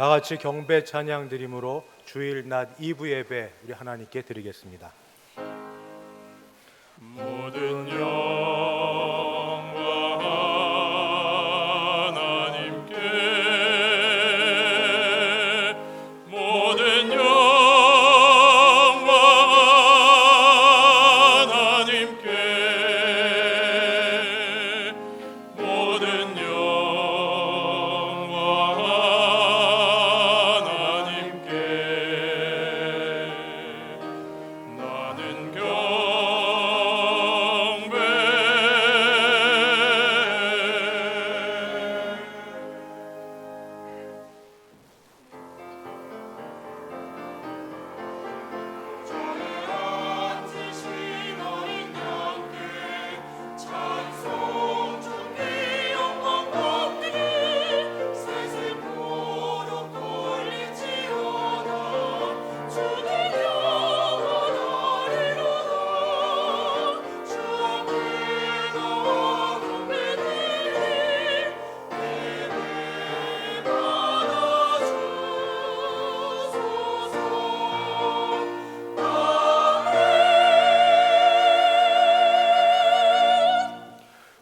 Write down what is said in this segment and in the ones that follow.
다 같이 경배 찬양 드림으로 주일 낮 2부 예배 우리 하나님께 드리겠습니다. 모든 영광 하나님께, 모든 영광 하나님께, 모든 영광 하나님께. 나는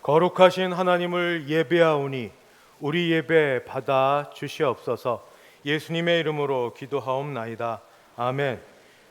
거룩하신 하나님을 예배하오니 우리 예배 받아 주시옵소서. 예수님의 이름으로 기도하옵나이다. 아멘.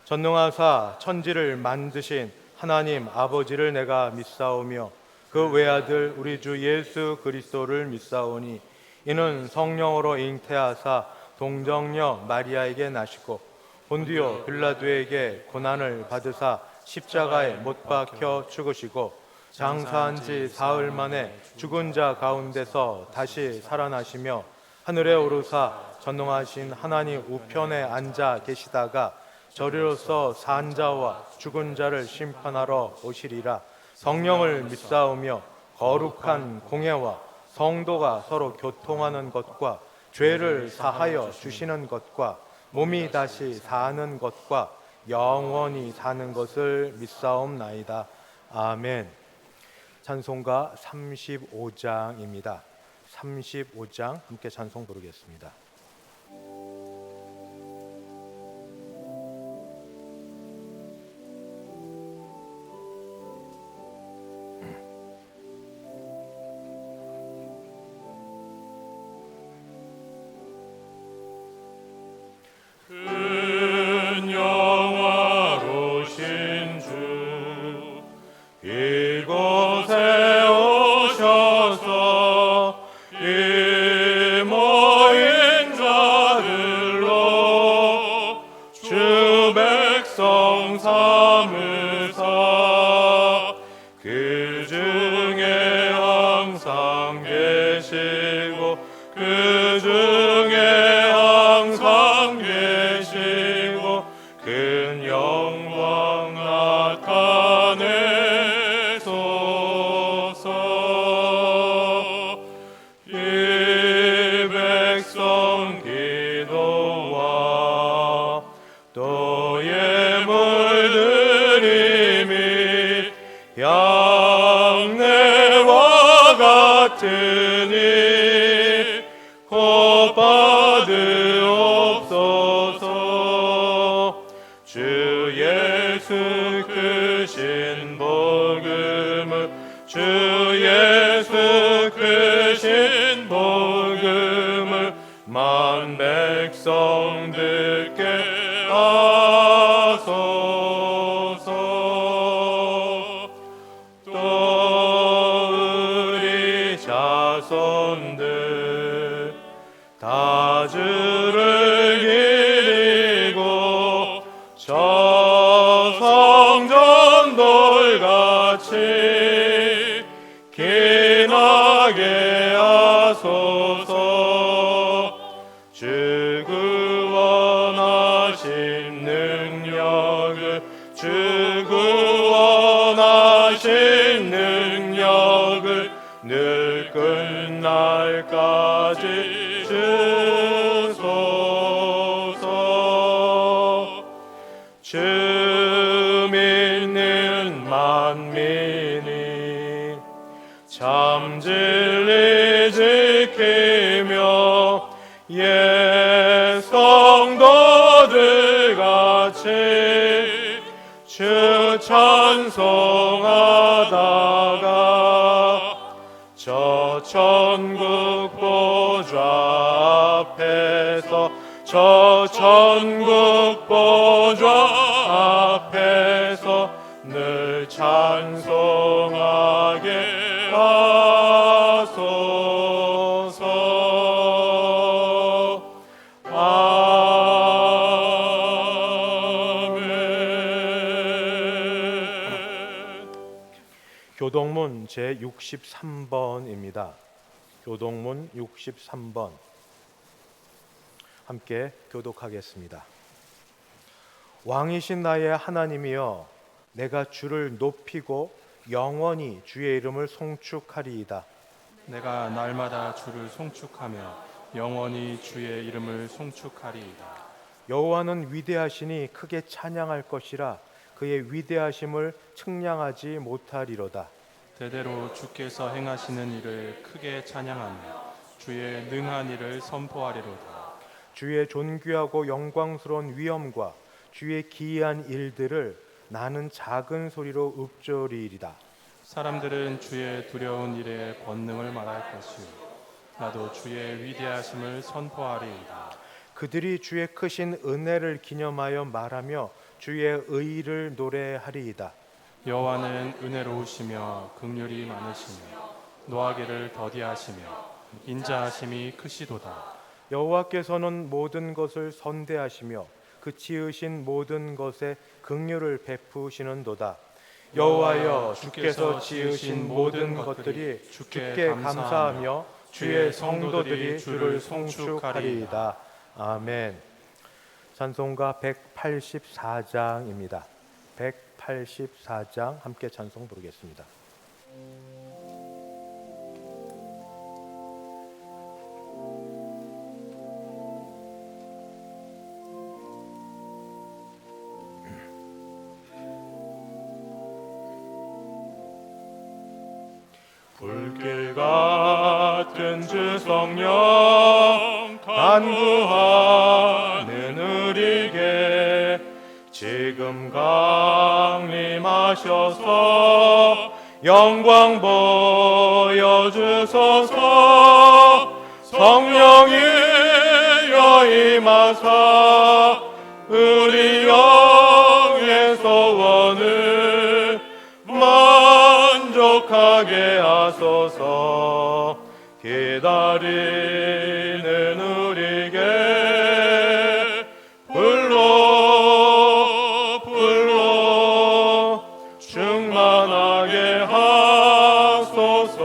전능하사 천지를 만드신 하나님 아버지를 내가 믿사오며 그 외아들 우리 주 예수 그리스도를 믿사오니 이는 성령으로 잉태하사 동정녀 마리아에게 나시고 본디오 빌라도에게 고난을 받으사 십자가에 못 박혀 죽으시고 장사한 지 사흘 만에 죽은 자 가운데서 다시 살아나시며 하늘에 오르사 전능하신 하나님 우편에 앉아 계시다가 저리로서 산 자와 죽은 자를 심판하러 오시리라. 성령을 믿사오며 거룩한 공예와 성도가 서로 교통하는 것과 죄를 사하여 주시는 것과 몸이 다시 사는 것과 영원히 사는 것을 믿사옵나이다. 아멘. 찬송가 35장입니다. 35장 함께 찬송 부르겠습니다. 큰 영화로신 주 이곳에 오셔서 이 모인 자들로 주 백성 삼으사 그 중에 항상 계시고 그 중에 항상 계시고 큰 영광 나타내소서. 이 백성 기도와 또 예물 드림이 양내와 같으니 곧 받으옵소서. 주 예수 크신 복음을, 주 예수 크신 복음을 만 백성들께 하소서. 또 우리 자손들 다 주를 기리고 저 성전 돌같이 기나게 하소서. 주 구원하신 능력을, 주 구원하신 능력을 늘 끝날까지 주소서. 주 믿는 만민이 참 진리 지키며 성도들 같이 주 찬송하다가 저 천국 보좌 앞에서 저 천국 보좌 앞에서 늘 찬송하게 하소서. 아멘. 교동문 제63번입니다. 교동문 63번 함께 교독하겠습니다. 왕이신 나의 하나님이여, 내가 주를 높이고 영원히 주의 이름을 송축하리이다. 내가 날마다 주를 송축하며 영원히 주의 이름을 송축하리이다. 여호와는 위대하시니 크게 찬양할 것이라. 그의 위대하심을 측량하지 못하리로다. 대대로 주께서 행하시는 일을 크게 찬양하며 주의 능한 일을 선포하리로다. 주의 존귀하고 영광스러운 위엄과 주의 기이한 일들을 나는 작은 소리로 읊조리이다. 사람들은 주의 두려운 일의 권능을 말할 것이요 나도 주의 위대하심을 선포하리이다. 그들이 주의 크신 은혜를 기념하여 말하며 주의 의를 노래하리이다. 여호와는 은혜로우시며 긍휼이 많으시며 노하기를 더디하시며 인자하심이 크시도다. 여호와께서는 모든 것을 선대하시며 그 지으신 모든 것에 긍휼을 베푸시는도다. 여호와여, 주께서 지으신 모든 것들이 주께 감사하며 주의 성도들이 주를 송축하리이다. 아멘. 찬송가 184장입니다. 184장 함께 찬송 부르겠습니다. 불길 같은 주 성령 간구하는 우리에게 지금 강림하셔서 영광 보여주소서. 성령이여 임하사 우리 영의 소원을 만족하게 하소서. 기다리는 우리에게 불로 충만하게 하소서.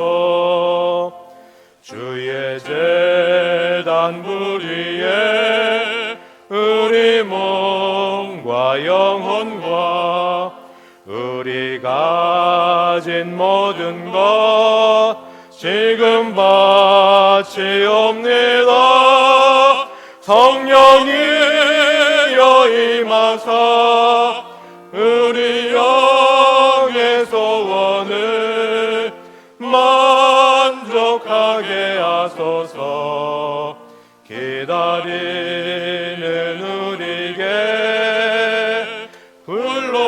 주의 제단 부리에 우리 몸과 영혼과 우리 가진 모든 것 지금 바치옵니다. 성령이여 임하사 우리 영의 소원을 만족하게 하소서. 기다리는 우리에게 불로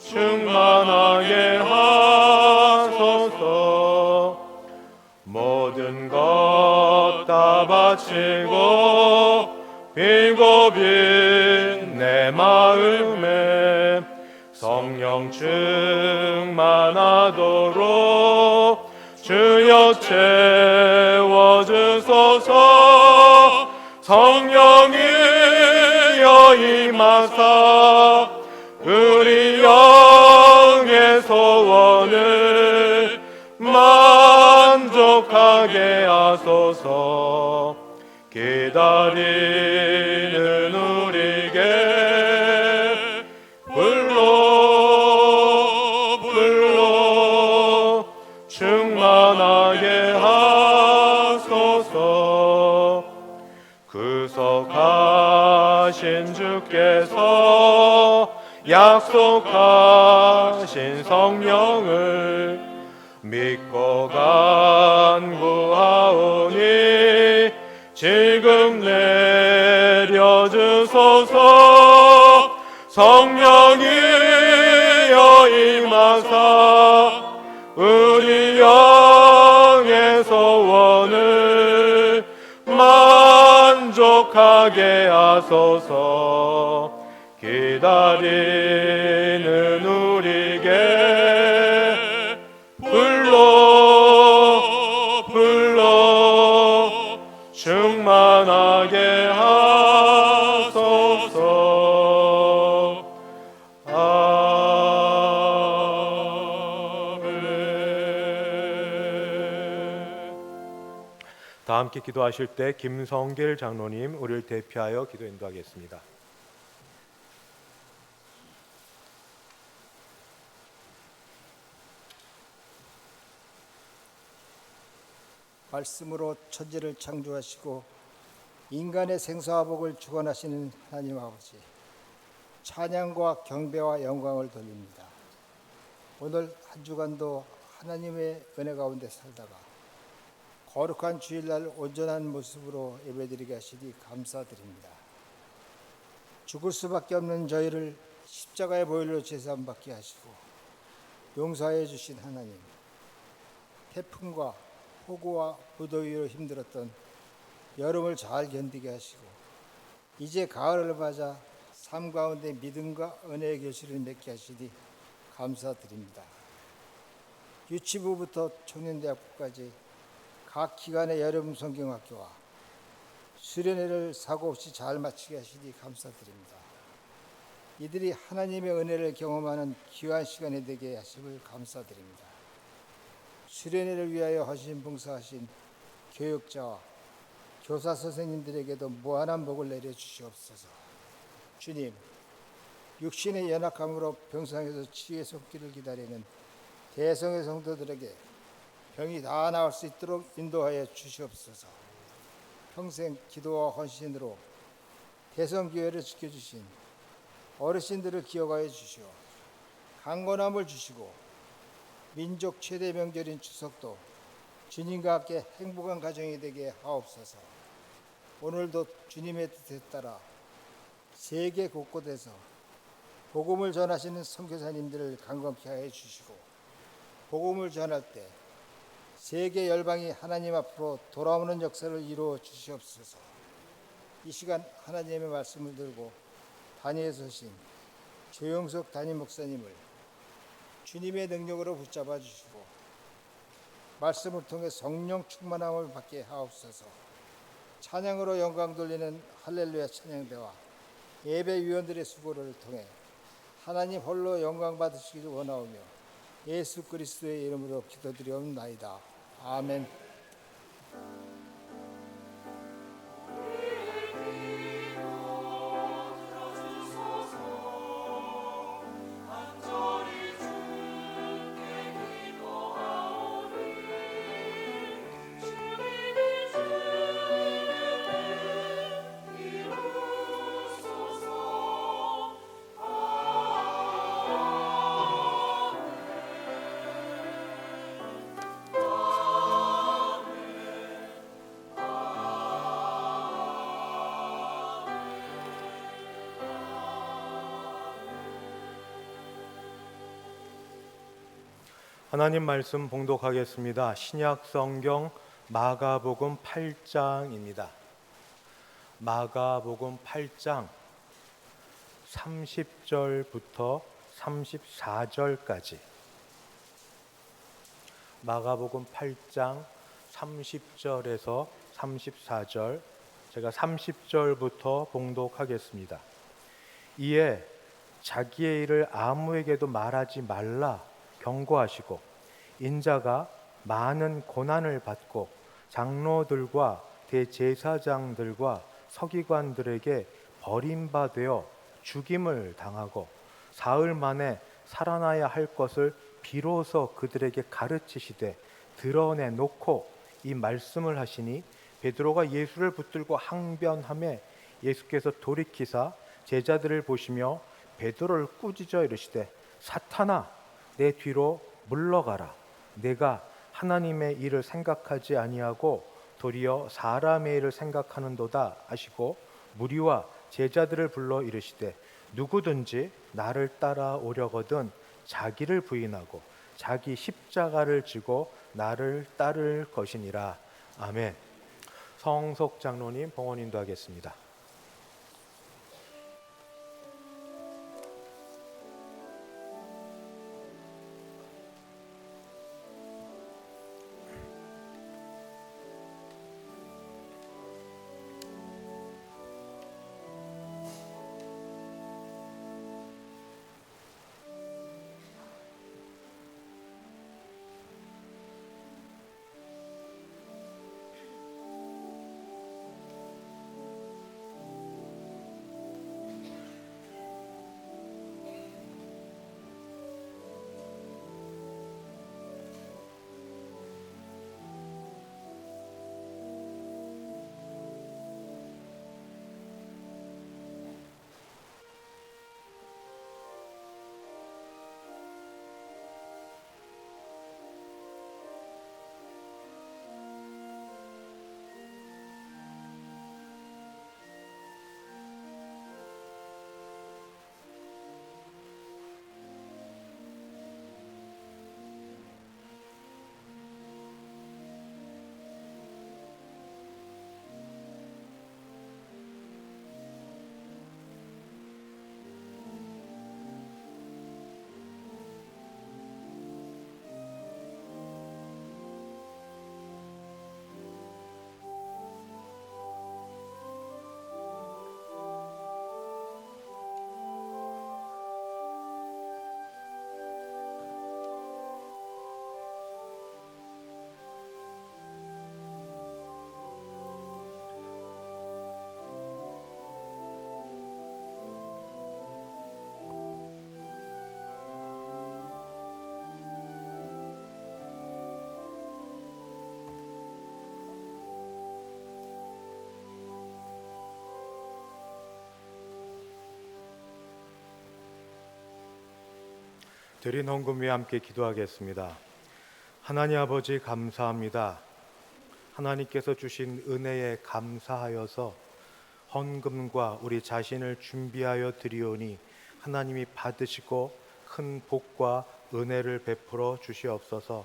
충만하게 하소서. 모든 것 다 바치고 비고 빈 내 마음에 성령 충만하도록 주여 채워주소서. 성령이여 임하사 우리 영의 소원을 만족하게 하소서. 기다리는 우리에게 불로 충만하게 하소서. 구속하신 주께서 약속하신 성령을 믿고 간구하오니 성령이여 임하사 우리 영의 소원을 만족하게 하소서. 기다리는 우리에게 불러 충만하게 하소서. 다 함께 기도하실 때 김성길 장로님 우리를 대표하여 기도 인도하겠습니다. 말씀으로 천지를 창조하시고 인간의 생사와 복을 주관하시는 하나님 아버지, 찬양과 경배와 영광을 돌립니다. 오늘 한 주간도 하나님의 은혜 가운데 살다가 거룩한 주일날 온전한 모습으로 예배드리게 하시니 감사드립니다. 죽을 수밖에 없는 저희를 십자가의 보혈로 제사함받게 하시고 용서해 주신 하나님, 태풍과 폭우와 무더위로 힘들었던 여름을 잘 견디게 하시고 이제 가을을 맞아 삶 가운데 믿음과 은혜의 결실을 맺게 하시니 감사드립니다. 유치부부터 청년대학부까지 각 기관의 여름 성경학교와 수련회를 사고 없이 잘 마치게 하시니 감사드립니다. 이들이 하나님의 은혜를 경험하는 귀한 시간이 되게 하심을 감사드립니다. 수련회를 위하여 허신 봉사하신 교육자와 교사 선생님들에게도 무한한 복을 내려 주시옵소서. 주님, 육신의 연약함으로 병상에서 치유의 손길을 기다리는 대성의 성도들에게 병이 다 나을 수 있도록 인도하여 주시옵소서. 평생 기도와 헌신으로 대성교회를 지켜주신 어르신들을 기억하여 주시오. 강건함을 주시고 민족 최대 명절인 추석도 주님과 함께 행복한 가정이 되게 하옵소서. 오늘도 주님의 뜻에 따라 세계 곳곳에서 복음을 전하시는 선교사님들을 강건케 하여 주시고 복음을 전할 때 세계 열방이 하나님 앞으로 돌아오는 역사를 이루어 주시옵소서. 이 시간 하나님의 말씀을 들고 단위에 서신 조영석 담임 목사님을 주님의 능력으로 붙잡아 주시고 말씀을 통해 성령 충만함을 받게 하옵소서. 찬양으로 영광 돌리는 할렐루야 찬양대와 예배위원들의 수고를 통해 하나님 홀로 영광 받으시기를 원하오며 예수 그리스도의 이름으로 기도드리옵나이다. 아멘. 하나님 말씀 봉독하겠습니다. 신약 성경 마가복음 8장입니다. 마가복음 8장 30절부터 34절까지. 마가복음 8장 30절에서 34절, 제가 30절부터 봉독하겠습니다. 이에 자기의 일을 아무에게도 말하지 말라 경고하시고 인자가 많은 고난을 받고 장로들과 대제사장들과 서기관들에게 버림받아 죽임을 당하고 사흘 만에 살아나야 할 것을 비로소 그들에게 가르치시되 드러내놓고 이 말씀을 하시니 베드로가 예수를 붙들고 항변하매 예수께서 돌이키사 제자들을 보시며 베드로를 꾸짖어 이르시되 사탄아 내 뒤로 물러가라. 내가 하나님의 일을 생각하지 아니하고 도리어 사람의 일을 생각하는도다 하시고 무리와 제자들을 불러 이르시되 누구든지 나를 따라오려거든 자기를 부인하고 자기 십자가를 지고 나를 따를 것이니라. 아멘. 성석 장로님 봉헌 인도하겠습니다. 드린 헌금 위에 함께 기도하겠습니다. 하나님 아버지 감사합니다. 하나님께서 주신 은혜에 감사하여서 헌금과 우리 자신을 준비하여 드리오니 하나님이 받으시고 큰 복과 은혜를 베풀어 주시옵소서.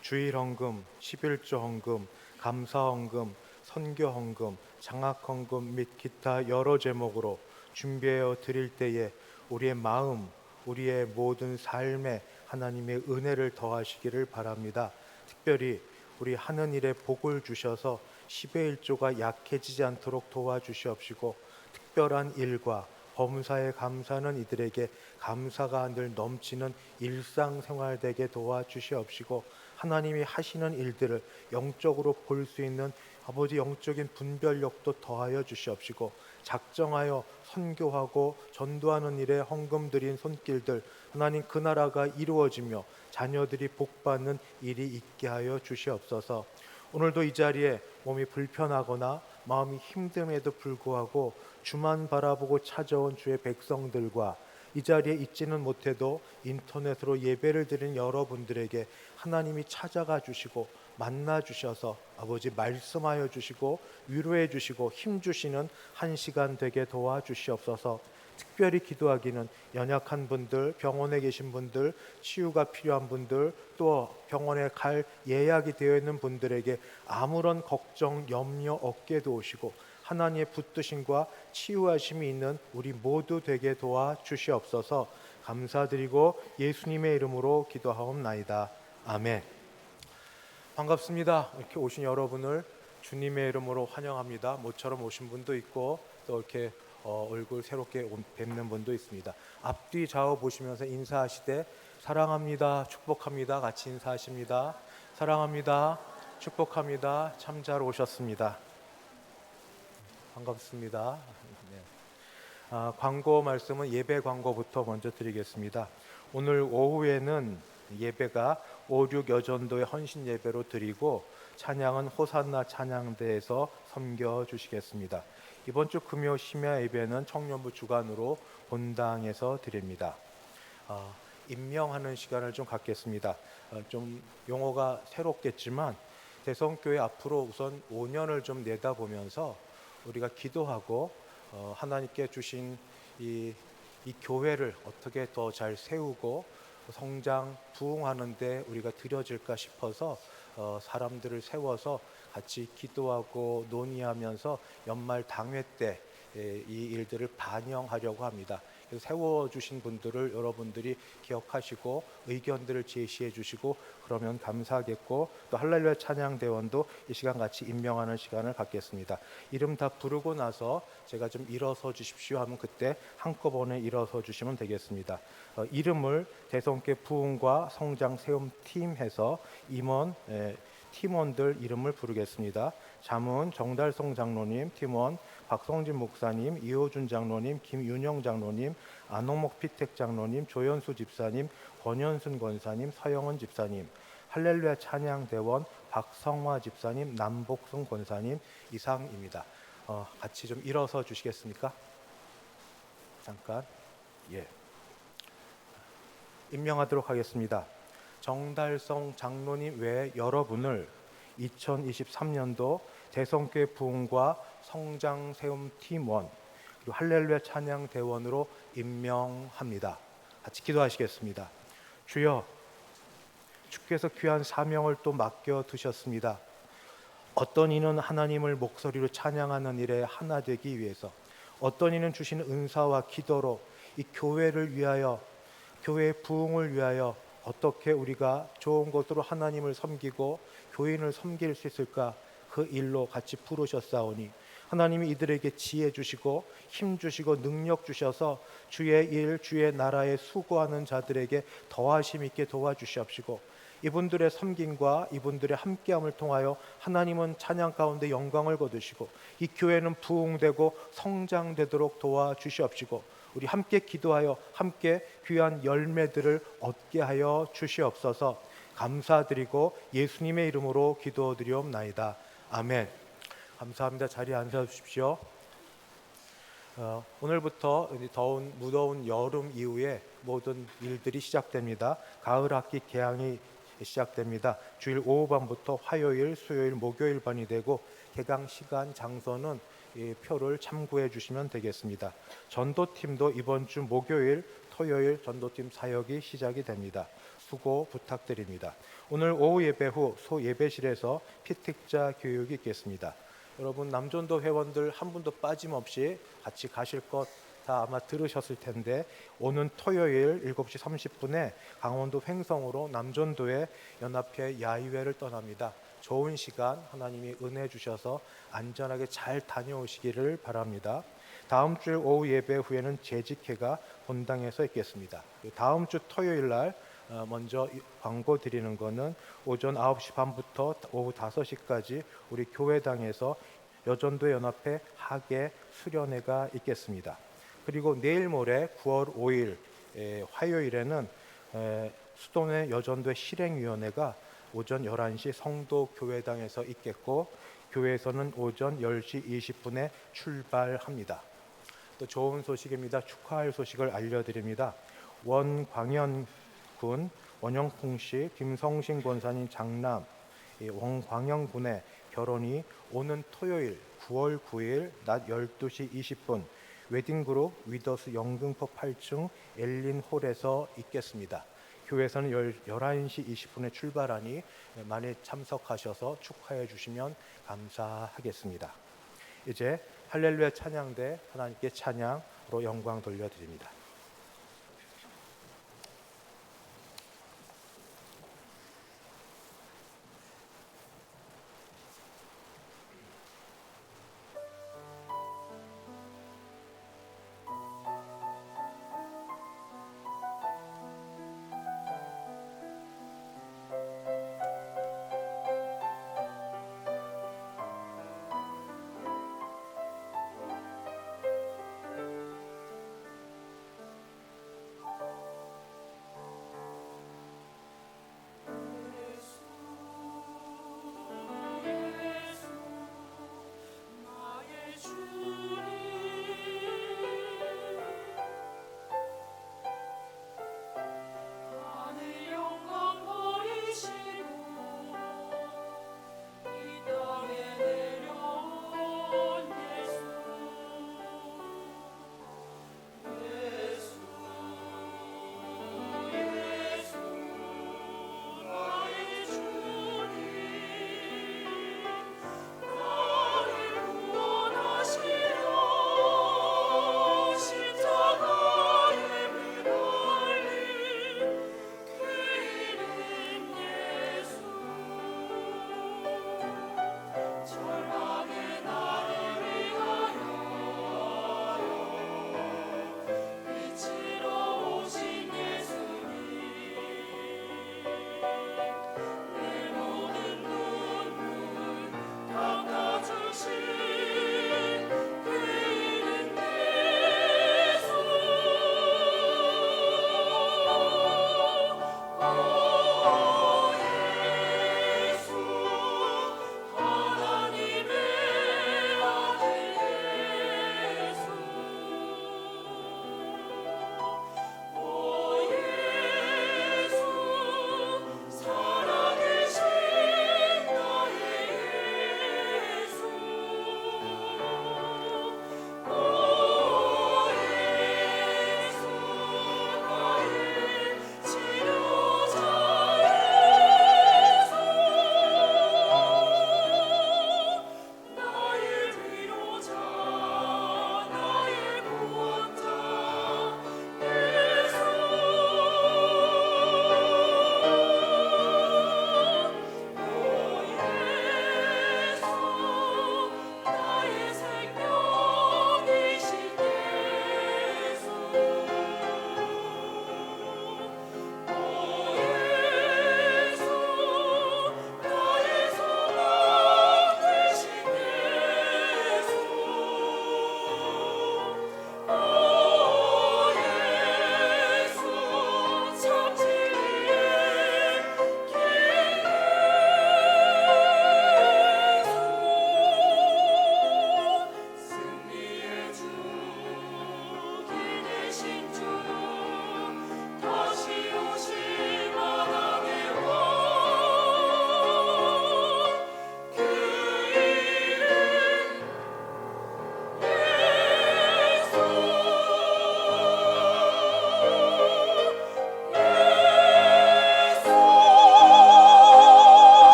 주일 헌금, 11조 헌금, 감사 헌금, 선교 헌금, 장학 헌금 및 기타 여러 제목으로 준비하여 드릴 때에 우리의 마음, 우리의 모든 삶에 하나님의 은혜를 더하시기를 바랍니다. 특별히 우리 하는 일에 복을 주셔서 10의 1조가 약해지지 않도록 도와주시옵시고, 특별한 일과 범사에 감사하는 이들에게 감사가 늘 넘치는 일상생활 되게 도와주시옵시고, 하나님이 하시는 일들을 영적으로 볼 수 있는 아버지 영적인 분별력도 더하여 주시옵시고, 작정하여 선교하고 전도하는 일에 헌금 드린 손길들 하나님 그 나라가 이루어지며 자녀들이 복받는 일이 있게 하여 주시옵소서. 오늘도 이 자리에 몸이 불편하거나 마음이 힘듦에도 불구하고 주만 바라보고 찾아온 주의 백성들과 이 자리에 있지는 못해도 인터넷으로 예배를 드리는 여러분들에게 하나님이 찾아가 주시고 만나 주셔서 아버지 말씀하여 주시고 위로해 주시고 힘 주시는 한 시간 되게 도와주시옵소서. 특별히 기도하기는 연약한 분들, 병원에 계신 분들, 치유가 필요한 분들, 또 병원에 갈 예약이 되어 있는 분들에게 아무런 걱정, 염려 없게 도우시고 하나님의 붙드심과 치유하심이 있는 우리 모두 되게 도와주시옵소서. 감사드리고 예수님의 이름으로 기도하옵나이다. 아멘. 반갑습니다. 이렇게 오신 여러분을 주님의 이름으로 환영합니다. 모처럼 오신 분도 있고 또 이렇게 얼굴 새롭게 뵙는 분도 있습니다. 앞뒤 좌우 보시면서 인사하시되 사랑합니다, 축복합니다 같이 인사하십니다. 사랑합니다, 축복합니다. 참 잘 오셨습니다. 반갑습니다. 네. 광고 말씀은 예배 광고부터 먼저 드리겠습니다. 오늘 오후에는 예배가 5.6 여전도의 헌신 예배로 드리고 찬양은 호산나 찬양대에서 섬겨 주시겠습니다. 이번 주 금요 심야 예배는 청년부 주관으로 본당에서 드립니다. 임명하는 시간을 좀 갖겠습니다. 좀 용어가 새롭겠지만 대성교회 앞으로 우선 5년을 좀 내다보면서 우리가 기도하고 하나님께 주신 이 이 교회를 어떻게 더 잘 세우고 성장 부흥하는데 우리가 드려질까 싶어서 사람들을 세워서 같이 기도하고 논의하면서 연말 당회 때 이 일들을 반영하려고 합니다. 그래서 세워주신 분들을 여러분들이 기억하시고 의견들을 제시해 주시고 그러면 감사하겠고, 또 할렐루야 찬양대원도 이 시간 같이 임명하는 시간을 갖겠습니다. 이름 다 부르고 나서 제가 좀 일어서 주십시오 하면 그때 한꺼번에 일어서 주시면 되겠습니다. 이름을 대성교회 부흥과 성장 세움 팀 해서 임원 팀원들 이름을 부르겠습니다. 자문 정달성 장로님, 팀원 박성진 목사님, 이호준 장로님, 김윤영 장로님, 안홍목 피택 장로님, 조연수 집사님, 권현순 권사님, 서영은 집사님, 할렐루야 찬양대원 박성화 집사님, 남복승 권사님 이상입니다. 같이 좀 일어서 주시겠습니까? 잠깐. 예. 임명하도록 하겠습니다. 정달성 장로님 외 여러분을 2023년도 대성교회 부흥과 성장 세움 팀원 그리고 할렐루야 찬양 대원으로 임명합니다. 같이 기도하시겠습니다. 주여, 주께서 귀한 사명을 또 맡겨 두셨습니다. 어떤 이는 하나님을 목소리로 찬양하는 일에 하나 되기 위해서, 어떤 이는 주신 은사와 기도로 이 교회를 위하여, 교회의 부흥을 위하여 어떻게 우리가 좋은 것으로 하나님을 섬기고 교인을 섬길 수 있을까, 그 일로 같이 부르셨사오니 하나님이 이들에게 지혜 주시고 힘 주시고 능력 주셔서 주의 일, 주의 나라에 수고하는 자들에게 더하심 있게 도와주시옵시고, 이분들의 섬김과 이분들의 함께함을 통하여 하나님은 찬양 가운데 영광을 거두시고 이 교회는 부흥되고 성장되도록 도와주시옵시고, 우리 함께 기도하여 함께 귀한 열매들을 얻게 하여 주시옵소서. 감사드리고 예수님의 이름으로 기도드리옵나이다. 아멘. 감사합니다. 자리에 앉아 주십시오. 오늘부터 무더운 여름 이후에 모든 일들이 시작됩니다. 가을 학기 개강이 시작됩니다. 주일 오후반부터 화요일, 수요일, 목요일 반이 되고 개강 시간, 장소는 이 표를 참고해 주시면 되겠습니다. 전도팀도 이번 주 목요일, 토요일 전도팀 사역이 시작이 됩니다. 수고 부탁드립니다. 오늘 오후 예배 후 소 예배실에서 피택자 교육이 있겠습니다. 여러분 남전도 회원들 한 분도 빠짐없이 같이 가실 것 다 아마 들으셨을 텐데, 오는 토요일 7시 30분에 강원도 횡성으로 남전도의 연합회 야유회를 떠납니다. 좋은 시간 하나님이 은혜 주셔서 안전하게 잘 다녀오시기를 바랍니다. 다음 주 오후 예배 후에는 재직회가 본당에서 있겠습니다. 다음 주 토요일 날 먼저 광고 드리는 거는 오전 9시 반부터 오후 5시까지 우리 교회당에서 여전도 연합회 학예 수련회가 있겠습니다. 그리고 내일 모레 9월 5일 화요일에는 수도내 여전도 실행위원회가 오전 11시 성도교회당에서 있겠고, 교회에서는 오전 10시 20분에 출발합니다. 또 좋은 소식입니다. 축하할 소식을 알려드립니다. 원광현군 원영풍시 김성신 권사님 장남 원광현군의 결혼이 오는 토요일 9월 9일 낮 12시 20분 웨딩그룹 위더스 영등포 8층 엘린홀에서 있겠습니다. 교회에서는 11시 20분에 출발하니 많이 참석하셔서 축하해 주시면 감사하겠습니다. 이제 할렐루야 찬양대 하나님께 찬양으로 영광 돌려드립니다.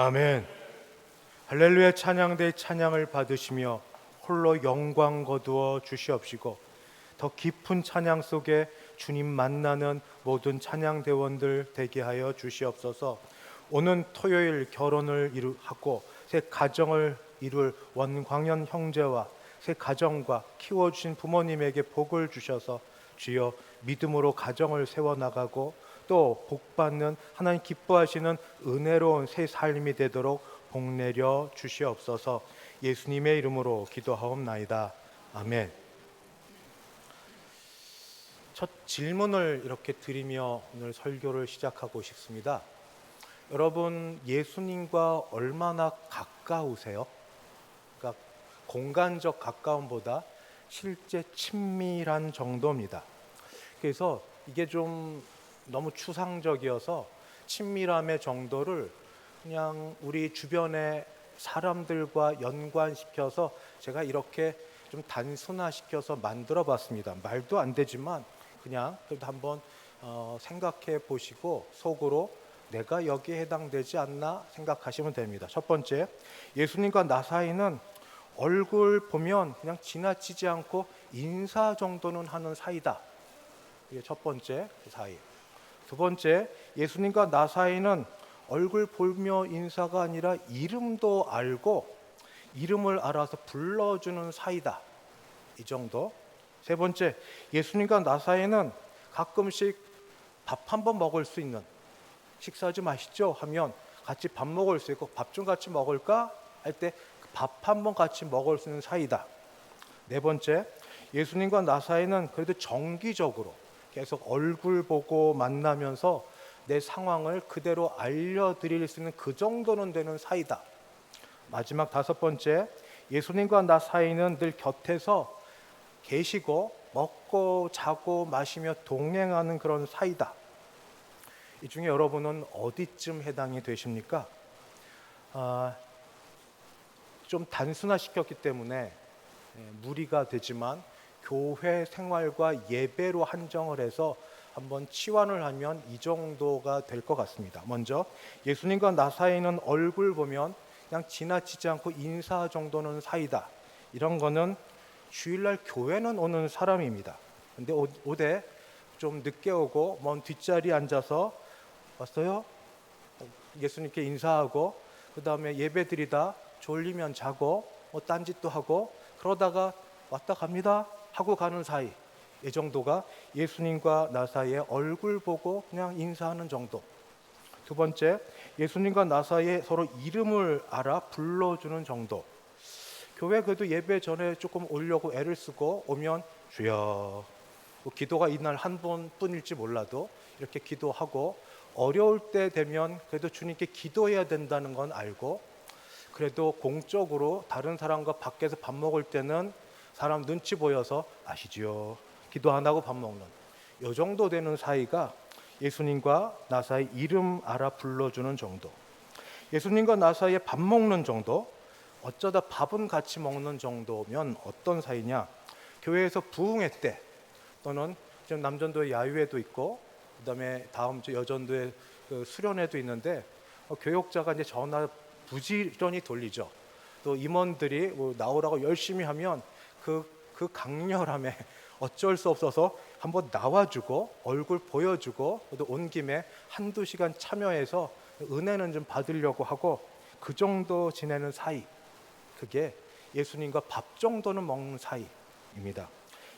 아멘. 할렐루야 찬양대 찬양을 받으시며 홀로 영광 거두어 주시옵시고 더 깊은 찬양 속에 주님 만나는 모든 찬양대원들 되게 하여 주시옵소서. 오는 토요일 결혼을 하고 새 가정을 이룰 원광현 형제와 새 가정과 키워주신 부모님에게 복을 주셔서 주여 믿음으로 가정을 세워나가고 또 복받는 하나님 기뻐하시는 은혜로운 새 삶이 되도록 복내려 주시옵소서. 예수님의 이름으로 기도하옵나이다. 아멘. 첫 질문을 이렇게 드리며 오늘 설교를 시작하고 싶습니다. 여러분, 예수님과 얼마나 가까우세요? 그러니까 공간적 가까움보다 실제 친밀한 정도입니다. 그래서 이게 좀 너무 추상적이어서 친밀함의 정도를 그냥 우리 주변의 사람들과 연관시켜서 제가 이렇게 좀 단순화시켜서 만들어 봤습니다. 말도 안 되지만 그냥 그래도 한번 생각해 보시고 속으로 내가 여기에 해당되지 않나 생각하시면 됩니다. 첫 번째, 예수님과 나 사이는 얼굴 보면 그냥 지나치지 않고 인사 정도는 하는 사이다. 이게 첫 번째 사이. 두 번째, 예수님과 나 사이는 얼굴 보며 인사가 아니라 이름도 알고 이름을 알아서 불러주는 사이다. 이 정도. 세 번째, 예수님과 나 사이는 가끔씩 밥 한 번 먹을 수 있는, 식사 좀 하시죠 하면 같이 밥 먹을 수 있고 밥 좀 같이 먹을까 할 때 밥 한 번 같이 먹을 수 있는 사이다. 네 번째, 예수님과 나 사이는 그래도 정기적으로 계속 얼굴 보고 만나면서 내 상황을 그대로 알려드릴 수 있는 그 정도는 되는 사이다. 마지막 다섯 번째, 예수님과 나 사이는 늘 곁에서 계시고 먹고 자고 마시며 동행하는 그런 사이다. 이 중에 여러분은 어디쯤 해당이 되십니까? 좀 단순화시켰기 때문에 무리가 되지만 교회 생활과 예배로 한정을 해서 한번 치환을 하면 이 정도가 될 것 같습니다. 먼저 예수님과 나 사이는 얼굴 보면 그냥 지나치지 않고 인사 정도는 사이다. 이런 거는 주일날 교회는 오는 사람입니다. 근데 오대 좀 늦게 오고 먼 뒷자리에 앉아서 왔어요? 예수님께 인사하고 그 다음에 예배 드리다 졸리면 자고 딴짓도 하고 그러다가 왔다 갑니다 하고 가는 사이. 이 정도가 예수님과 나 사이에 얼굴 보고 그냥 인사하는 정도. 두 번째, 예수님과 나 사이에 서로 이름을 알아 불러주는 정도. 교회 그래도 예배 전에 조금 오려고 애를 쓰고 오면 주여, 기도가 이날 한 번뿐일지 몰라도 이렇게 기도하고 어려울 때 되면 그래도 주님께 기도해야 된다는 건 알고 그래도 공적으로 다른 사람과 밖에서 밥 먹을 때는 사람 눈치 보여서 아시지요, 기도 안 하고 밥 먹는 이 정도 되는 사이가 예수님과 나 사이 이름 알아 불러주는 정도. 예수님과 나 사이에 밥 먹는 정도, 어쩌다 밥은 같이 먹는 정도면 어떤 사이냐? 교회에서 부흥회 때 또는 지금 남전도에 야유회도 있고 그다음에 다음 주 여전도에 그 수련회도 있는데 교역자가 이제 전화 부지런히 돌리죠. 또 임원들이 나오라고 열심히 하면 그 강렬함에 어쩔 수 없어서 한번 나와주고 얼굴 보여주고 또 온 김에 한두 시간 참여해서 은혜는 좀 받으려고 하고 그 정도 지내는 사이. 그게 예수님과 밥 정도는 먹는 사이입니다.